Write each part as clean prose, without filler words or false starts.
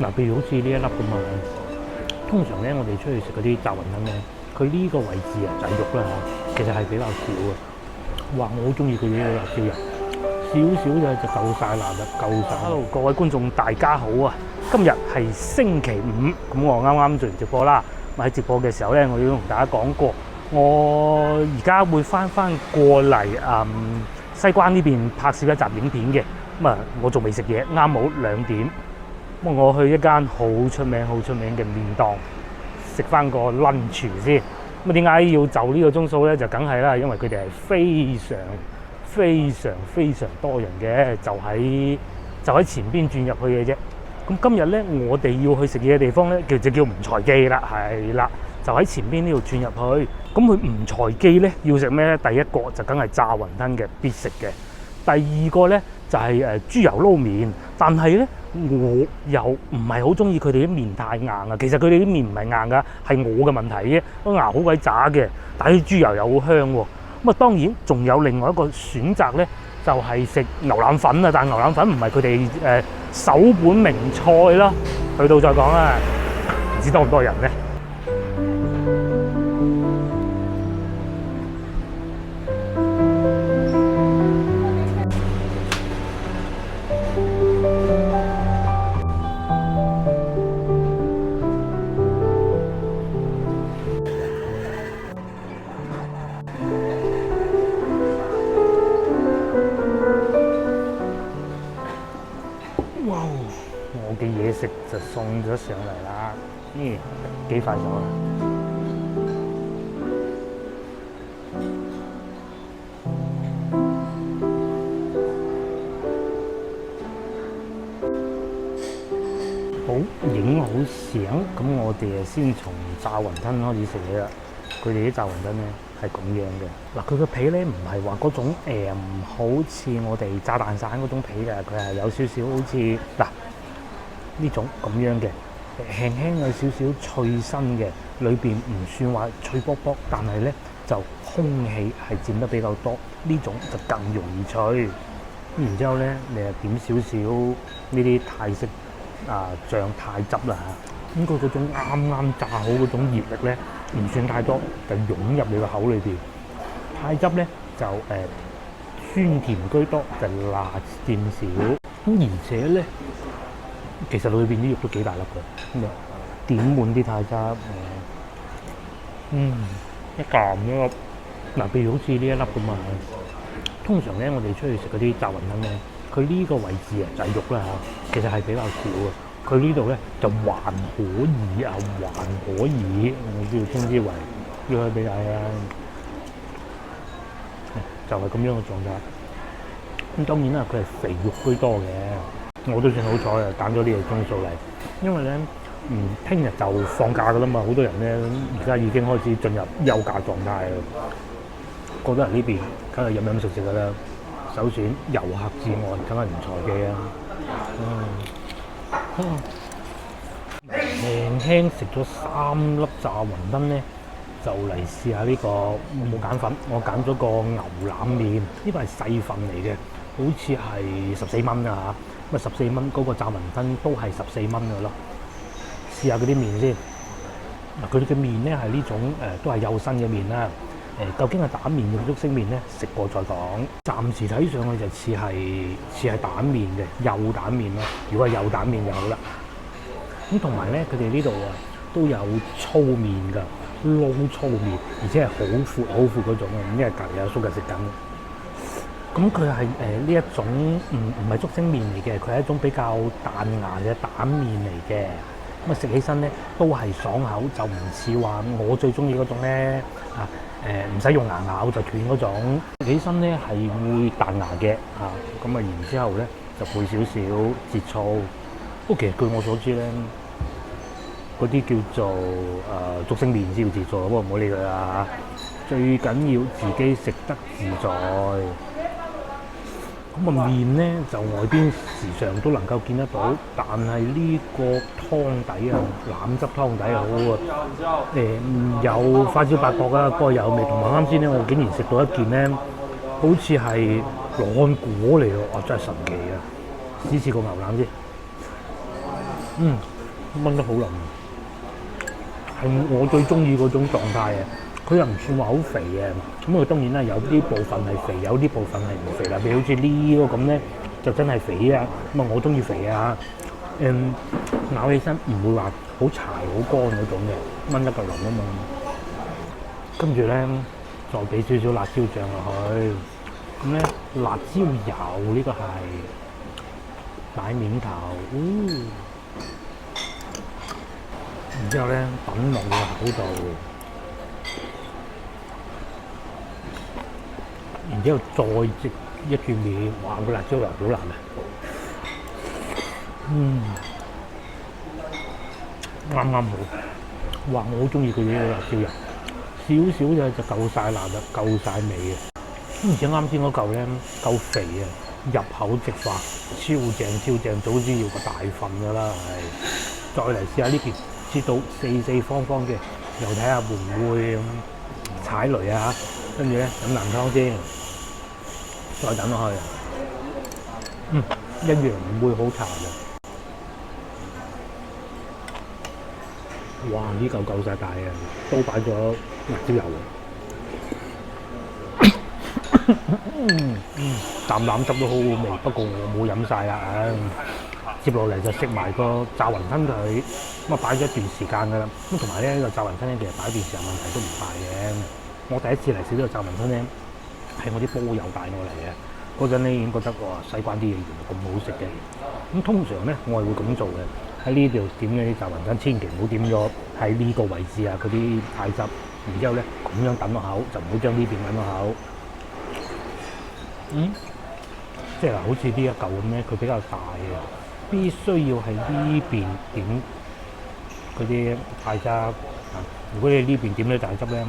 嗱，譬如好似呢一粒咁啊，通常咧我哋出去食嗰啲炸雲吞咧，佢呢個位置啊就係肉啦嚇，其實係比較少嘅。哇！我好中意佢呢個辣椒油，少少嘅就夠晒辣啦，夠晒。Hello，各位觀眾大家好啊！今日係星期五，咁我啱啱做完直播啦。喺直播嘅時候咧，我已經同大家講過，我而家會翻過嚟西關呢邊拍攝一集影片嘅。咁啊，我仲未食嘢，啱好2點。咁我去一間好出名嘅麵檔食翻個 lunch 先。咁點解要就呢個鐘數咧？就梗係啦，因為佢哋係非常多人嘅，就喺前邊轉入去嘅啫。咁今日咧，我哋要去食嘢嘅地方咧，叫吳財記啦，係啦，就喺前邊呢度轉入去。咁去吳財記咧，要食咩咧？第一個就梗係炸雲吞嘅必食嘅。第二個咧就係豬油撈麵，但係咧我又唔係好中意佢哋啲麵太硬啊。其實佢哋啲麵唔係硬噶，係我嘅問題啫。個牙好鬼渣嘅，但係啲豬油又好香喎。咁啊，當然仲有另外一個選擇咧，就係食牛腩粉啊。但係牛腩粉唔係佢哋首本名菜咯。去到再講啦，唔知多唔多人咧？哇！我嘅嘢食就送咗上嚟啦，幾快手啊！好影好相，咁我哋先從炸雲吞開始食起啦。佢哋啲炸雲吞咧係咁樣嘅。嗱，佢個皮咧唔係話嗰種好似我哋炸蛋散嗰種皮嘅，佢係有少少好似嗱呢種咁樣嘅，輕輕有少少脆身嘅，裏邊唔算話脆卜卜，但係咧就空氣係佔得比較多，呢種就更容易脆。然之後咧，你又點少少呢啲泰式醬泰汁啦嚇，咁佢嗰種啱炸好嗰種熱力咧，唔算太多，就湧入你個口裏邊。泰汁咧就酸甜居多，就辣佔少。咁而且咧，其實裏邊啲肉都幾大粒嘅，咁啊點滿啲泰汁，一啖一粒。嗱，譬如好似呢一粒咁啊，通常咧我哋出去食嗰啲炸雲吞咧，佢呢個位置啊就係肉啦嚇，其實係比較少嘅。佢呢度咧就還可以啊，還可以，我都要稱之為要去俾大家，就係咁樣嘅狀態。咁當然啦，佢係肥肉居多嘅，我都算好彩啊，揀咗呢個鐘數嚟，因為咧聽日就放假噶啦嘛，好多人咧而家已經開始進入休假狀態啦。覺得人呢邊梗係飲食食噶啦，首選遊客至愛，梗係吳財記啊。輕輕食咗3粒炸雲吞咧，就嚟試下呢個。我冇揀粉，我揀咗個牛腩麵，呢個係細份嚟嘅，好似係14蚊啊嚇。咁啊14蚊嗰個炸雲吞都係14蚊嘅咯。試下嗰啲麵先。嗱，佢哋嘅麵咧係呢種都係幼身嘅麵啦。究竟係蛋麵定竹升麵咧？食過再講。暫時睇上去就似係蛋麵嘅幼蛋麵咯。如果係幼蛋麵就好啦。咁同埋咧，佢哋呢度啊都有粗麵㗎，撈粗麵，而且係好闊嗰種啊。咁因為隔離有叔嘅食緊。咁佢係呢一種唔係竹升麵嚟嘅，佢係一種比較彈牙嘅蛋麵嚟嘅。咁啊食起身咧都係爽口，就唔似話我最中意嗰種咧唔使用牙咬就斷嗰種。食起身咧係會彈牙嘅咁啊然之後咧就配少少節醋。不過其實據我所知咧，嗰啲叫做竹升麵先要自助，不過唔好理佢啦嚇。最緊要自己食得自在。咁個麵咧就外邊時常都能夠見得到，但係呢個湯底啊，腩汁湯底好啊。有花椒八角啊，該有味。同埋啱先咧，我竟然食到一件咧，好似係羅漢果嚟喎，哇！真係神奇啊！試個牛腩先。炆得好腍，係我最中意嗰種狀態啊！佢又唔算話好肥嘅，咁佢當然啦，有啲部分係肥，有啲部分係唔肥啦。譬如好似呢個咁咧，就真係肥啊！咁啊，我中意肥啊！咬起身唔會話好柴好乾嗰種嘅，炆得夠腍啊嘛。跟住咧，再俾少少辣椒醬落去，咁咧辣椒油呢個係擺面頭，然之後咧揼落個口度。然之後再直一轉面，哇！個辣椒油好辣啊！啱啱好。哇！我好中意佢呢個辣椒油，少少嘅就夠晒辣啦，夠晒味嘅。而且啱先嗰嚿咧夠肥啊，入口即化，超正超正，早知要個大份㗎啦，係。再嚟試下呢邊，切到四四方方嘅，又睇下會唔會踩雷啊！跟住咧飲啖湯先。再等落去，一樣唔會好柴嘅。哇！呢嚿夠晒大啊，都擺咗辣椒油。啖啖汁都好好味，不過我冇飲晒啦。接落嚟就食埋個炸雲吞佢，咁啊擺咗一段時間㗎啦。咁同埋咧呢個炸雲吞咧，其實擺一段時間問題都唔大嘅。我第一次嚟食呢個炸雲吞咧，係我啲煲友帶我嚟嘅。嗰陣咧已經覺得哇，西關啲嘢原來咁好食嘅。咁通常咧我係會咁做嘅，喺呢度點嘅啲炸雲吞，千祈唔好點咗喺呢個位置啊嗰啲太汁，然之後咧咁樣揼落口，就唔好將呢邊揼落口。即係嗱，好似呢一嚿咁咧，佢比較大嘅，必須要喺呢邊點嗰啲太汁啊。如果你呢邊點咗大汁咧，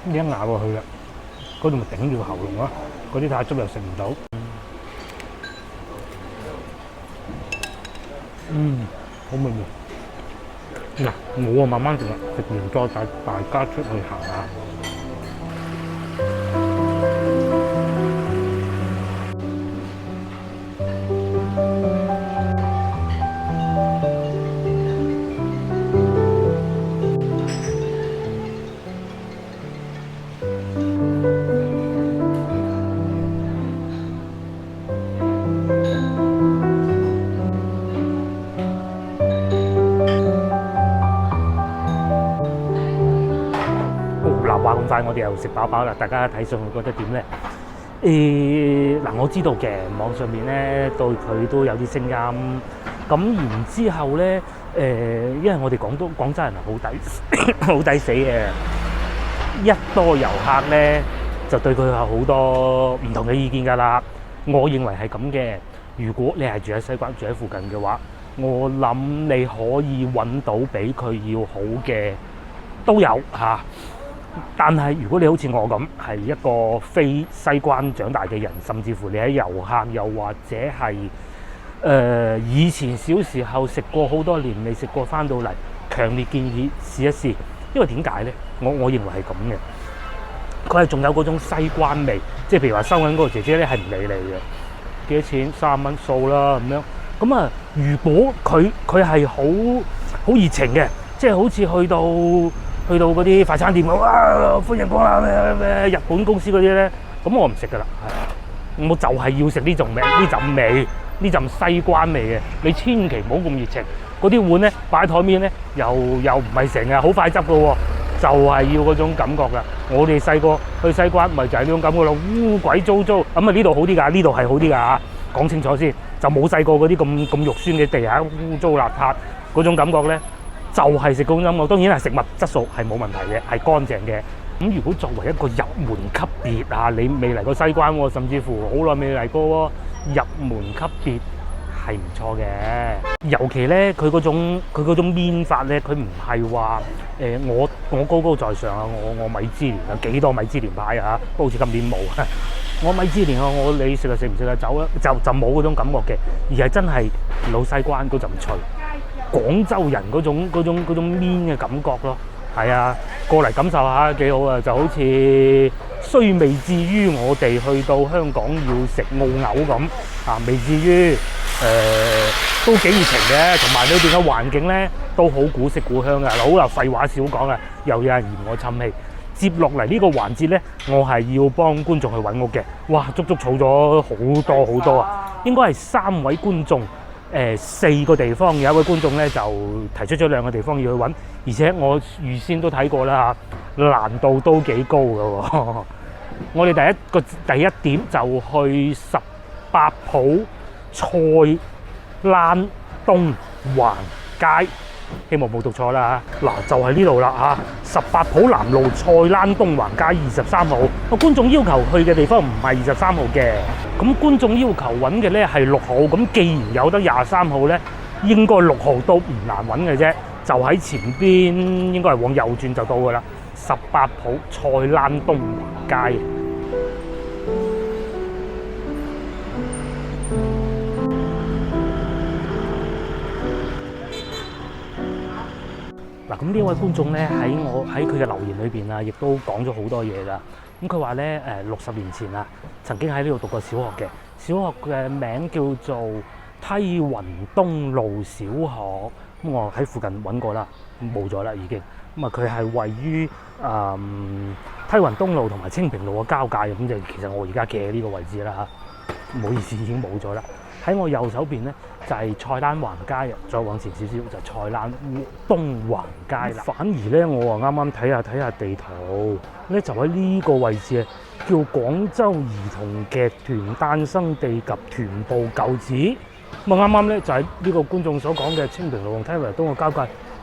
你一咬過去啦，嗰度咪頂住個喉嚨咯。嗰啲太汁又食唔到，好味喎！嗱，我啊慢慢食啦，食完再帶大家出去行下。話咁快，我哋又食飽飽啦！大家睇上去覺得點咧？嗱，我知道嘅，網上面咧對佢都有啲聲音。咁然之後咧，因為我哋廣州人係好抵好抵死嘅，一多遊客咧就對佢有好多唔同嘅意見㗎啦。我認為係咁嘅。如果你係住喺西關、住喺附近嘅話，我諗你可以揾到比佢要好嘅都有嚇。但係如果你好似我咁係一個非西關長大嘅人，甚至乎你喺遊客，又或者係以前小時候食過好多年未食過，翻到嚟強烈建議試一試。因為點解呢？我認為係咁嘅，佢係仲有嗰種西關味，即係譬如話收銀嗰個姐姐咧係唔理你嘅，幾多錢3蚊數啦咁樣。咁啊，如果佢係好熱情嘅，即係好似去到嗰啲快餐店，哇！歡迎光臨咩日本公司嗰啲咧，咁我唔食噶啦，我就係要食呢種味，呢陣味，呢陣西關味嘅。你千祈唔好咁熱情，嗰啲碗咧擺喺台面咧，又唔係成日好快執噶喎，就係要嗰種感覺噶。我哋細個去西關，咪就係呢種感覺咯，污鬼糟糟。咁啊呢度好啲㗎，呢度係好啲㗎嚇，講清楚先，就冇細個嗰啲咁肉酸嘅地下污糟邋遢嗰種感覺咧。就係食嗰種感覺，當然係食物質素係冇問題嘅，係乾淨嘅。咁如果作為一個入門級別啊，你未嚟過西關喎，甚至乎好耐未嚟過喎，入門級別係唔錯嘅。尤其咧，佢嗰種麵法咧，佢唔係話我高高在上啊，我米芝蓮有幾多米芝蓮牌啊？不過好似今年冇。我米芝蓮你食就食，唔食就走啦，就冇嗰種感覺嘅，而係真係老西關嗰陣脆。廣州人嗰種麵嘅感覺咯，係啊，過嚟感受下幾好啊！就好似雖未至於我哋去到香港要食澳牛咁啊，未至於都幾熱情嘅，同埋裏邊嘅環境咧都好古色古香嘅。好啦，廢話少講啊，又有人嫌我侵氣。接落嚟呢個環節咧，我係要幫觀眾去揾屋嘅。哇，足足儲咗好多好多啊！應該係3位觀眾，4個地方，有一位觀眾咧就提出咗2個地方要去揾，而且我預先都睇過啦嚇，難度都幾高嘅喎。我哋第一點就去18浦菜欄東橫街，希望冇讀錯啦嚇。嗱，就係呢度啦嚇，18浦南路菜欄東橫街23號。個觀眾要求去嘅地方唔係23號嘅，咁觀眾要求揾嘅咧係6號。咁既然有得23號咧，應該6號都唔難揾嘅啫，就喺前邊，應該係往右轉就到噶啦。18浦菜欄東橫街。嗱，咁呢位觀眾咧喺佢嘅留言裏邊啊，亦都講咗好多嘢㗎。咁佢話咧60年前啊，曾經喺呢度讀過小學嘅，小學嘅名叫做梯雲東路小學。咁我喺附近揾過啦，冇咗啦已經。咁啊，佢係位於梯雲東路同埋清平路嘅交界，咁就其實我而家企喺呢個位置啦嚇。唔好意思，已經冇咗啦。喺我右手邊咧就係菜欄橫街，再往前少少就菜欄東橫街啦。反而咧，我啊啱啱睇下地圖咧，就喺呢個位置啊，叫廣州兒童劇團誕生地及團部舊址。咁啊啱啱咧就係呢個觀眾所講嘅清平路同梯雲東嘅交界，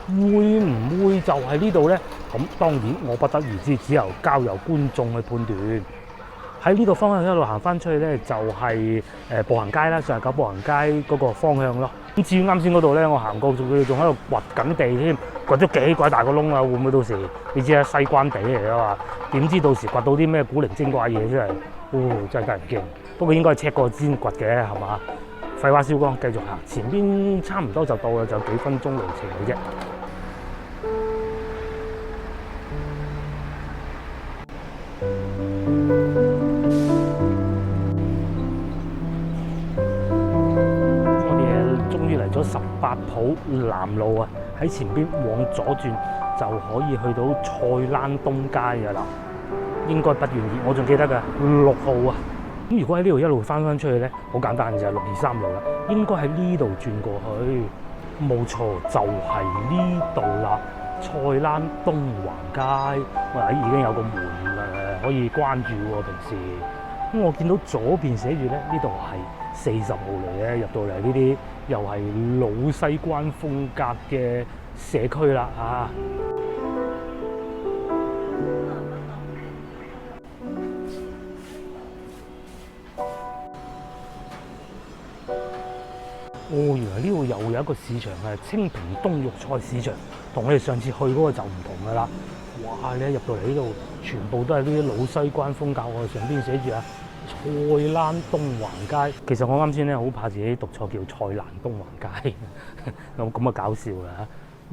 會唔會就係呢度咧？咁當然我不得而知，只有交由觀眾去判斷。喺呢個方向一路行翻出去咧，就係步行街啦，49步行街嗰個方向咯。咁至於啱先嗰度咧，我行過，佢哋仲喺度掘緊地添，掘咗幾鬼大個窿啊！會唔會到時你知啦，西關地嚟啊嘛？點知到時掘到啲咩古靈精怪嘢出嚟？真係得人驚。不過應該係 check 過先掘嘅，係嘛？廢話少講，繼續行，前邊差唔多就到啦，就幾分鐘路程嘅啫。18浦南路啊，喺前邊往左轉就可以去到菜欄東街噶啦，應該不遠矣。我仲記得㗎，6號啊。咁如果喺呢度一路翻出去咧，好簡單嘅就係623路啦，應該喺呢度轉過去，冇錯就係呢度啦。菜欄東橫街，已經有個門可以關住喎。平時咁我見到左邊寫住咧，呢度係40號嚟嘅，入到嚟呢啲又係老西關風格嘅社區啦啊！原來呢度又有一個市場係清平東肉菜市場，同我哋上次去嗰個就唔同噶啦。哇！你一入到嚟呢度，全部都係呢啲老西關風格喎。上邊寫住啊，菜欄東橫街。其實我啱先咧好怕自己讀錯，叫菜欄東橫街，有咁啊搞笑啦！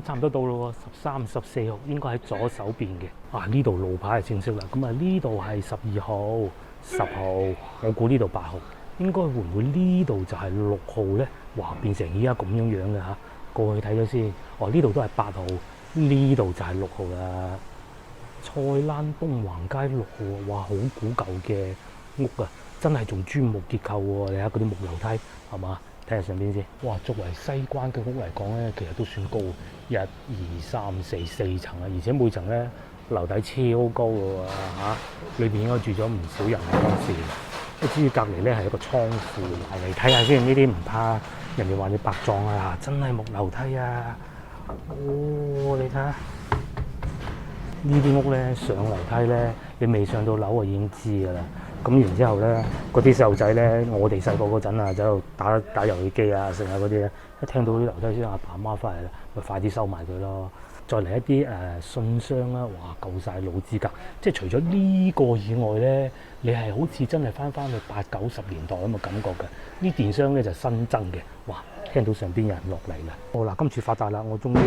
差唔多到咯喎，13、14號應該喺左手邊嘅。呢度路牌係正式啦。咁啊呢度係12號、10號，我估呢度8號。應該會唔會呢度就係6號咧？哇！變成依家咁樣樣嘅嚇，過去睇咗先。呢度都係8號，呢度就係6號啦。菜欄東橫街6號，哇！好古舊嘅屋啊，真係仲磚木結構喎。你睇嗰啲木樓梯係嘛？睇下上邊先。哇！作為西關嘅屋嚟講咧，其實都算高，1、2、3、4層啊，而且每層咧樓底超高嘅喎嚇，裏邊應該住咗唔少人嘅當時。至於隔離咧係一個倉庫，嚟睇下先。呢啲唔怕人哋話你白撞啊，真係木樓梯啊！你睇下呢啲屋咧，上樓梯咧，你未上到樓啊已經知㗎啦。咁然之後咧，嗰啲細路仔咧，我哋細個嗰陣啊，就喺度打遊戲機啊，剩下嗰啲咧，一聽到啲樓梯聲，阿爸阿媽翻嚟啦，咪快啲收埋佢咯。再嚟一啲信箱啦，哇夠晒老資格！即係除咗呢個以外咧，你係好似真係翻去80、90年代咁嘅感覺嘅。呢電箱咧就新增嘅，哇！聽到上邊有人落嚟啦。嗱，今次發達啦，我終於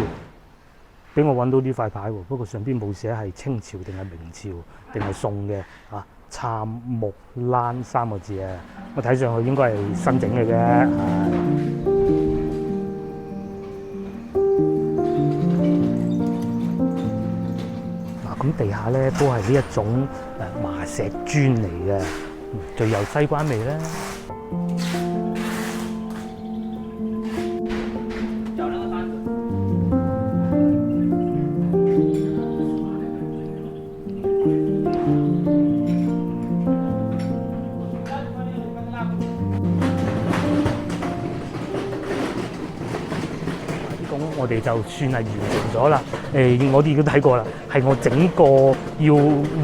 俾我揾到呢塊牌喎。不過上邊冇寫係清朝定係明朝定係宋嘅啊，杉木欄3個字啊。我睇上去應該係新整嘅啫。咁地下咧都係呢一種麻石磚嚟嘅，最有西關味啦。我哋就算係完成咗啦。我哋已經睇過啦，係我整個要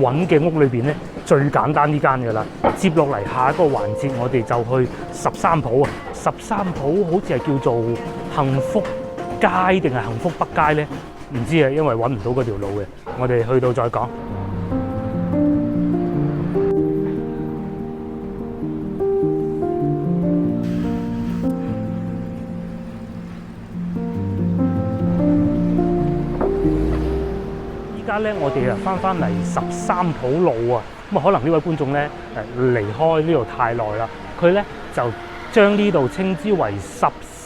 揾嘅屋裏邊咧最簡單呢間㗎啦。接落嚟下一個環節，我哋就去13鋪啊。13鋪好似係叫做幸福街定係幸福北街咧？唔知啊，因為揾唔到嗰條路嘅。我哋去到再講。而家咧，我哋啊翻嚟13鋪路啊，咁啊可能呢位觀眾咧離開呢度太耐啦，佢咧就將呢度稱之為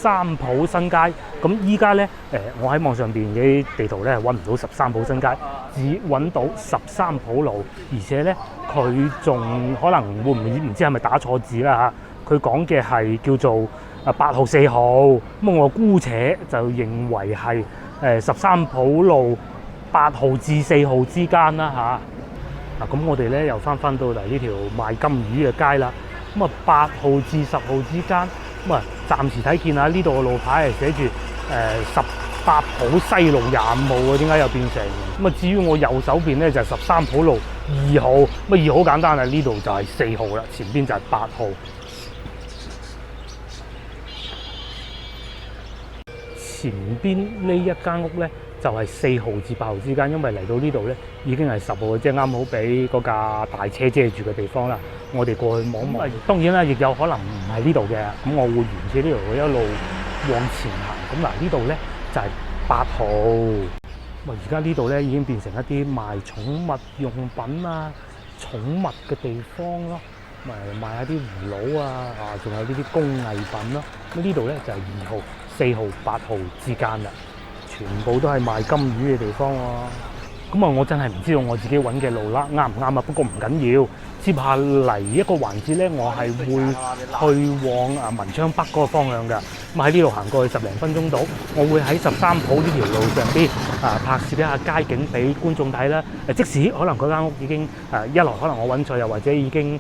13鋪新街。咁依家咧我喺網上邊嘅地圖咧揾唔到13鋪新街，只揾到13鋪路，而且咧佢仲可能會唔知係咪打錯字啦嚇，佢講嘅係叫做8號4號，咁我姑且就認為係13鋪路8號至4號之間啦嚇。咁我哋咧又翻到嚟呢條賣金魚嘅街啦。咁啊8號至10號之間，咁啊暫時睇見啊呢度嘅路牌係寫住18鋪西路25號啊，點解又變成咁啊？至於我右手邊咧就係13鋪路2號，咁啊2號好簡單啊，呢度就係4號啦，前邊就係8號。前邊呢一間屋咧就係4號至8號之間，因為嚟到呢度咧已經係10號，即係啱好俾嗰架大車遮住嘅地方啦。我哋過去望望，當然啦，亦有可能唔係呢度嘅。咁我會沿住呢度一路往前行。咁嗱，呢度咧就係8號。咁而家呢度咧已經變成一啲賣寵物用品啊、寵物嘅地方咯，賣下啲葫蘆啊，仲有呢啲工藝品咯。咁呢度咧就係2號、4號、8號之間啦，全部都係賣金魚嘅地方喎。咁啊，我真係唔知道我自己揾嘅路啦，啱唔啱啊？不過唔緊要，接下嚟一個環節咧，我係會去往文昌北嗰個方向嘅。咁喺呢度行過去10零分鐘度，我會喺13鋪呢條路上邊拍攝一下街景俾觀眾睇啦。即使可能嗰間屋已經一來可能我揾錯，又或者已經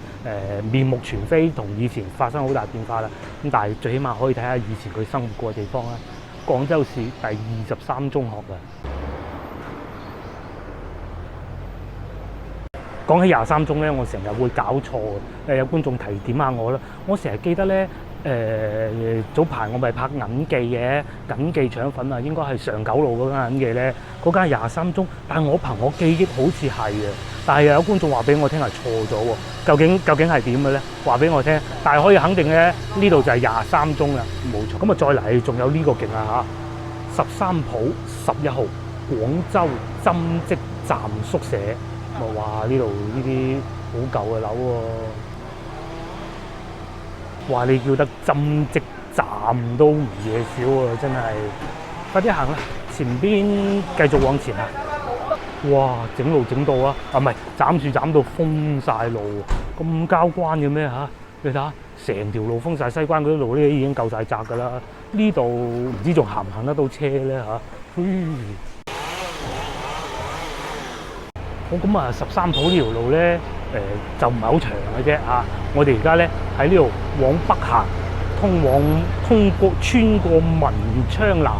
面目全非，同以前發生好大變化啦。咁但係最起碼可以睇下以前佢生活過嘅地方啦。廣州市第23中學嘅。講起23中咧，我成日會搞錯嘅。有觀眾提點下我啦。我成日記得咧，早排我咪拍銀記嘅，銀記腸粉啊，應該係上九路嗰間銀記咧，嗰間23中。但係我憑我記憶好似係嘅，但係又有觀眾話俾我聽係錯咗喎。究竟係點嘅咧？話俾我聽。但係可以肯定咧，呢度就係23中啦，冇錯。咁啊，再嚟仲有呢個勁啊嚇，13鋪11號廣州針織站宿舍。哇！呢度呢啲好舊嘅樓喎，哇！你叫得針織站都唔嘢少喎，真係。快啲行啦，前邊繼續往前行。哇！整路整到啊，唔係斬樹斬到封晒路，咁交關嘅咩嚇？你睇下，成條路封晒，西關嗰啲路咧已經夠晒窄㗎啦。呢度唔知仲行唔行得到車咧嚇？咁啊，13鋪呢條路咧，就唔係好長嘅啫嚇。我哋而家咧喺呢度往北行，通過穿過文昌南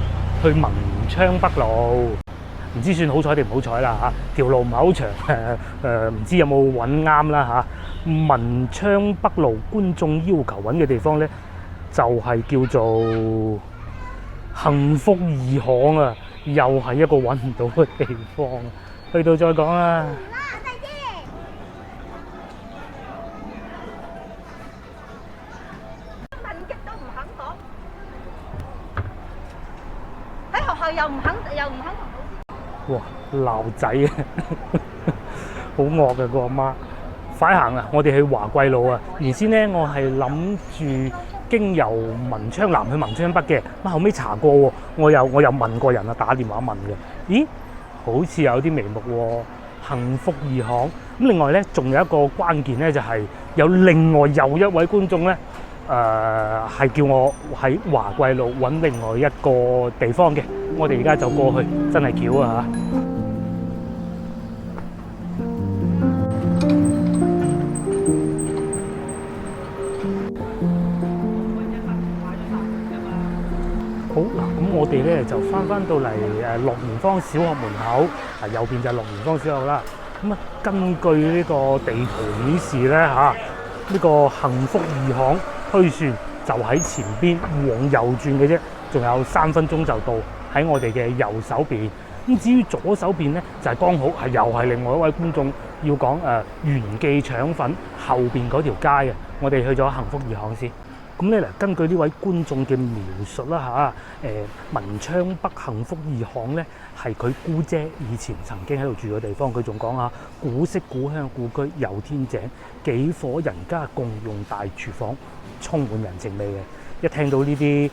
去文昌北路，唔知算好彩定唔好彩啦嚇。條路唔係好長，唔知有冇揾啱啦嚇。文昌北路觀眾要求揾嘅地方咧，就係叫做幸福二巷啊，又係一個揾唔到嘅地方。去到再講啦。問極都唔肯講，喺學校又唔肯同老師。哇！鬧仔啊，好惡嘅個阿媽。快行啊！我哋去華貴路啊。原先咧，我係諗住經由文昌南去文昌北嘅，咁後尾查過喎，我又問過人啊，打電話問嘅。咦？好似有啲眉目喎，幸福二巷。咁另外咧，仲有一個關鍵咧，就係有另外又一位觀眾咧，係叫我喺華貴路揾另外一個地方嘅。我哋而家就過去，真係巧啊嚇！好嗱，咁我哋咧就翻到嚟樂園坊小學門口，右邊就係樂園坊小學啦。咁啊，根據呢個地圖顯示咧嚇，呢個幸福二巷推算就喺前邊，往右轉嘅啫，仲有3分鐘就到，喺我哋嘅右手邊。咁至於左手邊咧，就係剛好係又係另外一位觀眾要講元記腸粉後邊嗰條街嘅。我哋去咗幸福二巷先。咁咧嗱，根據呢位觀眾嘅描述啦嚇，文昌北幸福二巷咧係佢姑姐以前曾經喺度住嘅地方。佢仲講下古色古香故居有天井，幾伙人家共用大廚房，充滿人情味嘅。一聽到呢啲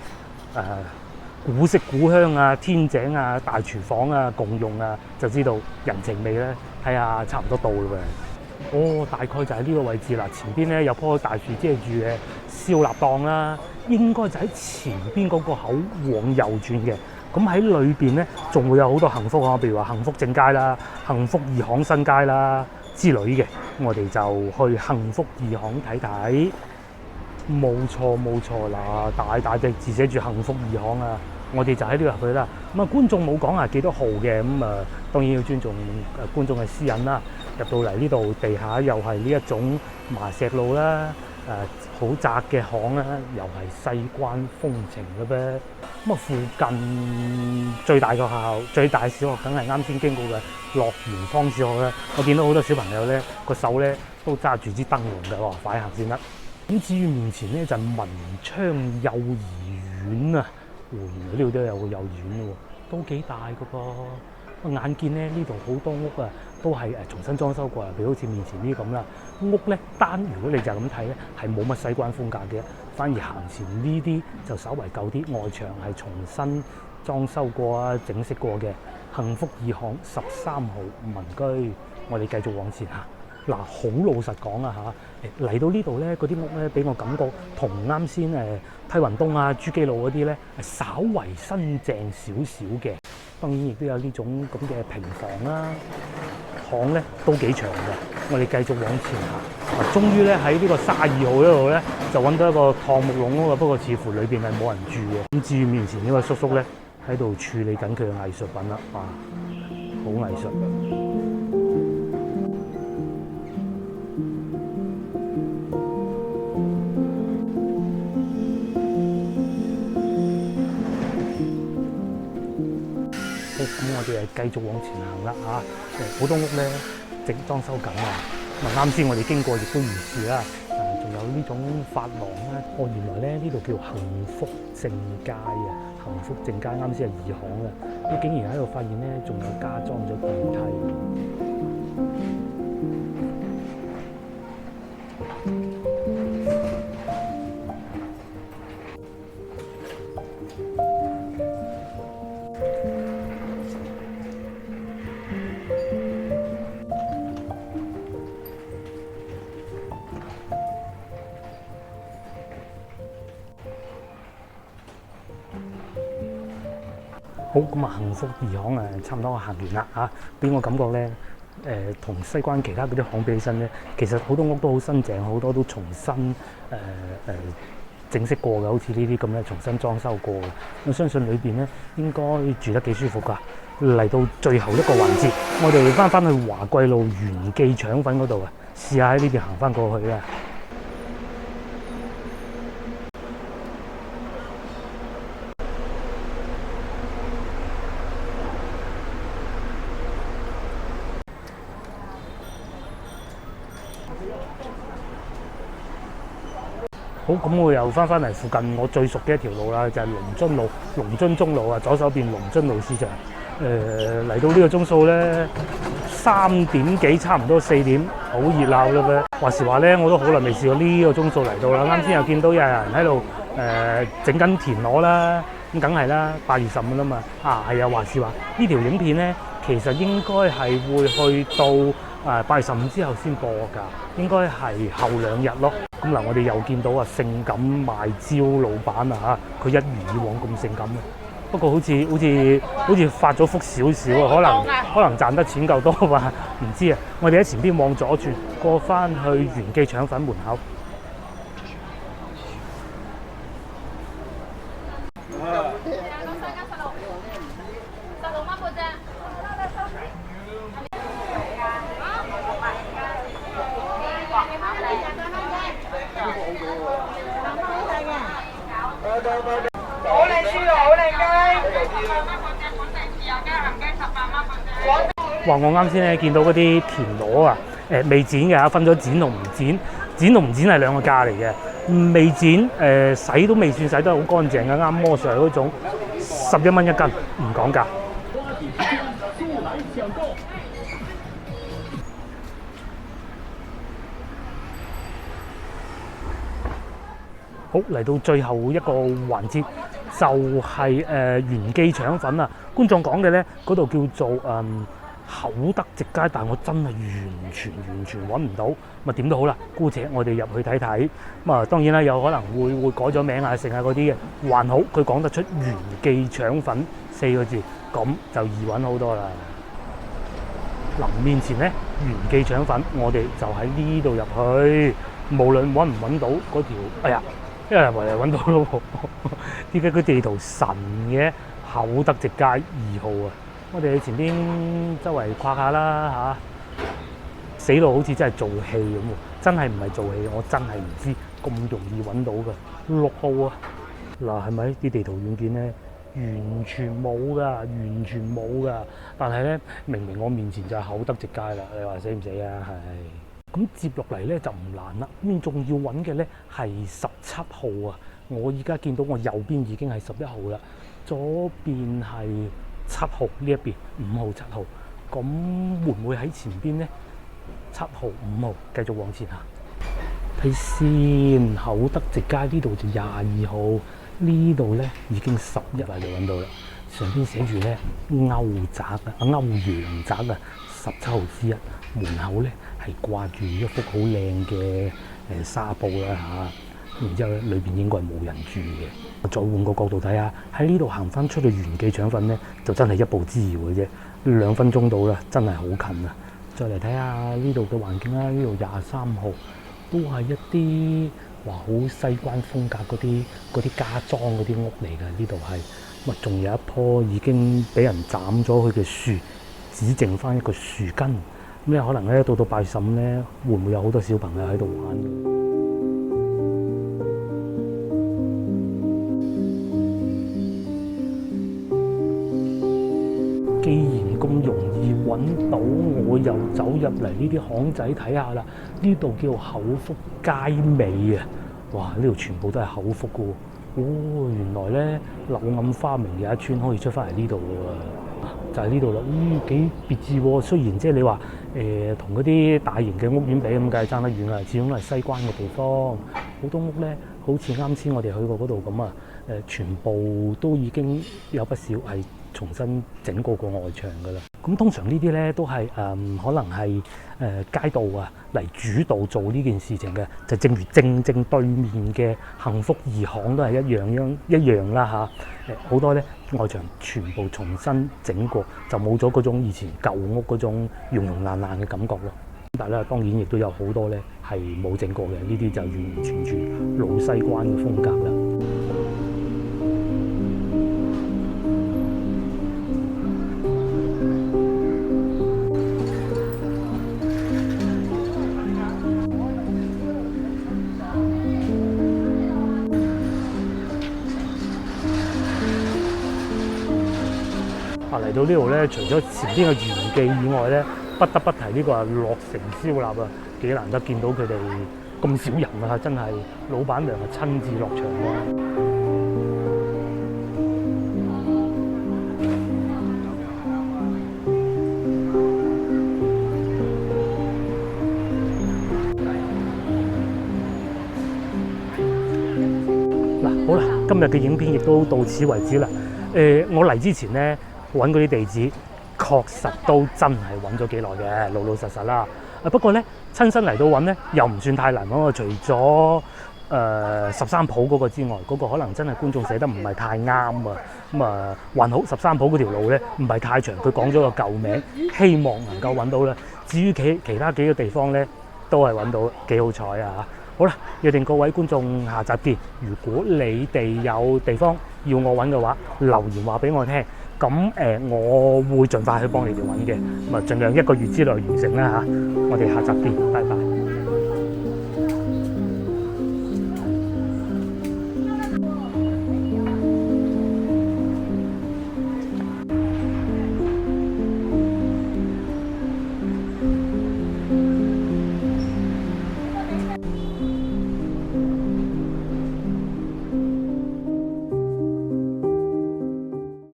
古色古香啊、天井啊、大廚房啊、共用啊，就知道人情味咧，睇下差唔多到啦喎。大概就係呢個位置啦。前邊咧有棵大樹遮住嘅燒臘檔啦，應該就喺前邊嗰個口往右轉嘅。咁喺裏邊咧，仲會有好多幸福巷，譬如話幸福正街啦、幸福二巷新街啦之類嘅。我哋就去幸福二巷睇睇。冇錯啦，大大隻字寫住幸福二巷啊！我哋就喺呢度入去啦。咁啊，觀眾冇講係幾多號嘅，咁啊當然要尊重觀眾嘅私隱啦。入到嚟呢度，地下又係呢一種麻石路啦，好窄嘅巷啦，又係西關風情嘅啫。咁啊，附近最大嘅學校、最大小學，梗係啱先經過嘅樂園坊小學啦。我見到好多小朋友咧，個手咧都揸住支燈籠嘅，快行先得。咁至於面前咧就係文昌幼兒園啊，原來呢度都有個幼兒園喎，都幾大嘅噃。眼見咧呢度好多屋啊，都係重新裝修過，譬如好似面前呢啲咁啦。屋咧如果你就咁睇咧，係冇乜西關風格嘅，反而行前呢啲就稍為舊啲，外牆係重新裝修過啊、整飾過嘅。幸福二巷13號民居，我哋繼續往前行。嗱，好老實講啊嚇，嚟到呢度咧，嗰啲屋咧，俾我感覺同啱先梯雲東啊、珠璣路嗰啲咧，係稍為新淨少少嘅。當然亦都有呢種咁嘅平房啦，巷咧都幾長嘅。我哋繼續往前行，終於咧喺呢個32號嗰度咧，就揾到一個燙木籠屋啦。不過似乎裏邊係冇人住嘅。咁至於面前呢位叔叔咧，喺度處理緊佢嘅藝術品啦，哇，好藝術。咁我哋係繼續往前行啦嚇，好多屋咧整裝修緊啊！咁啱先我哋經過亦都如是啦，仲有呢種髮廊啦。原來咧呢度叫幸福正街啊，幸福正街啱先係二巷嘅，咁竟然喺度發現咧仲有加裝咗電梯。好咁啊，幸福二巷差唔多行完啦嚇，俾我感覺咧同西關其他嗰啲巷比起身咧，其實好多屋都好新淨，好多都重新整飾過嘅，好似呢啲咁咧重新裝修過嘅。我相信裏邊咧應該住得幾舒服㗎。嚟到最後一個環節，我哋翻去華貴路元記腸粉嗰度啊，試下喺呢邊行翻過去啊！好，咁我又翻嚟附近我最熟嘅一條路啦，就係龍津路、龍津中路啊，左手邊龍津路市場。嚟到呢個鐘數咧，3點幾差唔多4點，好熱鬧啦咩？話時話咧，我都好耐未試過呢個鐘數嚟到啦。啱先又見到有人喺度整緊田螺啦，咁梗係啦，8月15啦嘛。係啊，話時話呢條影片咧，其實應該係會去到8月15之後先播㗎，應該係後2日咯。咁嗱，我哋又見到啊，性感賣蕉老闆啊嚇，佢一如以往咁性感嘅。不過好似發咗福少少啊，可能賺得錢夠多吧，唔知啊。我哋喺前邊往左轉，過翻去元記腸粉門口。哇！我啱先咧見到嗰啲田螺啊，未剪嘅，分咗剪同唔剪，剪同唔剪係兩個價嚟嘅。未剪洗都未算洗得好乾淨嘅，啱摸上嚟嗰種，11蚊一斤，唔講價。好，嚟到最後一個環節，就係元記腸粉啊！觀眾講嘅咧，嗰度叫做厚德直街，但係我真係完全揾唔到。咪點都好啦，姑且我哋入去睇睇。咁啊，當然啦，有可能會改咗名啊，剩下嗰啲嘅，還好佢講得出元記腸粉4個字，咁就易揾好多啦。臨面前咧，元記腸粉，我哋就喺呢度入去，無論揾唔揾到嗰條，哎呀，一日埋嚟揾到咯喎！點解佢地圖神嘅？厚德直街2號啊！我哋喺前邊周圍逛下啦嚇，死路好似真係做戲咁喎，真係唔係做戲，我真係唔知咁容易揾到㗎。6號啊，嗱係咪啲地圖軟件咧完全冇㗎，完全冇㗎。但係咧，明明我面前就係厚德直街啦，你話死唔死啊？係。咁接落嚟咧就唔難啦，咁仲要揾嘅咧係17號啊！我而家見到我右邊已經係11號啦，左邊係7號呢一邊5號7號，咁會唔會喺前邊呢？7號5號繼續往前行，睇先。厚德直街呢度就22號，呢度咧已經11啦，就揾到啦。上邊寫住咧歐宅啊，歐陽宅啊，17號之一，門口咧係掛住一幅好靚嘅紗布啦嚇，然之後咧裏邊應該係冇人住嘅。再換個角度睇下，喺呢度行翻出去元記腸粉咧，就真係一步之遙嘅啫，2分鐘到啦，真係好近啊！再嚟睇下呢度嘅環境啦，呢度23號都係一啲話好西關風格嗰啲家裝嗰啲屋嚟㗎，呢度係。仲有一棵已經俾人斬咗佢嘅樹，只剩翻一個樹根。咁咧可能咧到8月15咧，會唔會有好多小朋友喺度玩？既然咁容易揾到，我又走入嚟呢啲巷仔睇下啦。呢度叫口福街尾啊！哇！呢度全部都係口福㗎喎。哦，原來咧柳暗花明有一村可以出翻嚟呢度喎，就係呢度啦。幾別緻喎！雖然即係你話同嗰啲大型嘅屋苑比咁，梗係爭得遠啦。始終都係西關嘅地方，好多屋咧好似啱先我哋去過嗰度咁啊。全部都已經有不少係重新整過個外牆㗎啦。咁通常呢啲咧都係可能係街道啊嚟主導做呢件事情嘅，就正如正對面嘅幸福2巷都係一樣啦嚇。好多咧外牆全部重新整過，就冇咗嗰種以前舊屋嗰種溶溶爛爛嘅感覺咯。但係咧當然亦都有好多咧係冇整過嘅，呢啲就完完全全老西關嘅風格啦。嚟到呢度咧，除咗前邊嘅元記以外咧，不得不提呢個係樂成燒臘啊，幾難得見到佢哋咁少人啊！真係老闆娘係親自落場喎。嗱，好啦，今日嘅影片亦都到此為止啦。我嚟之前咧，揾嗰啲地址確實都真係揾咗幾耐嘅，老老實實啦。不過咧，親身嚟到揾咧，又唔算太難揾喎。除咗13鋪嗰個之外，嗰個可能真係觀眾寫得唔係太啱啊。咁還好13鋪嗰條路咧唔係太長，佢講咗個舊名，希望能夠揾到啦。至於其他幾個地方咧，都係揾到，幾好彩啊！好啦，約定各位觀眾下集見。如果你哋有地方要我揾嘅話，留言話俾我聽。咁我會盡快去幫你哋揾嘅。咁盡量1個月之內完成啦嚇。我哋下集見，拜拜。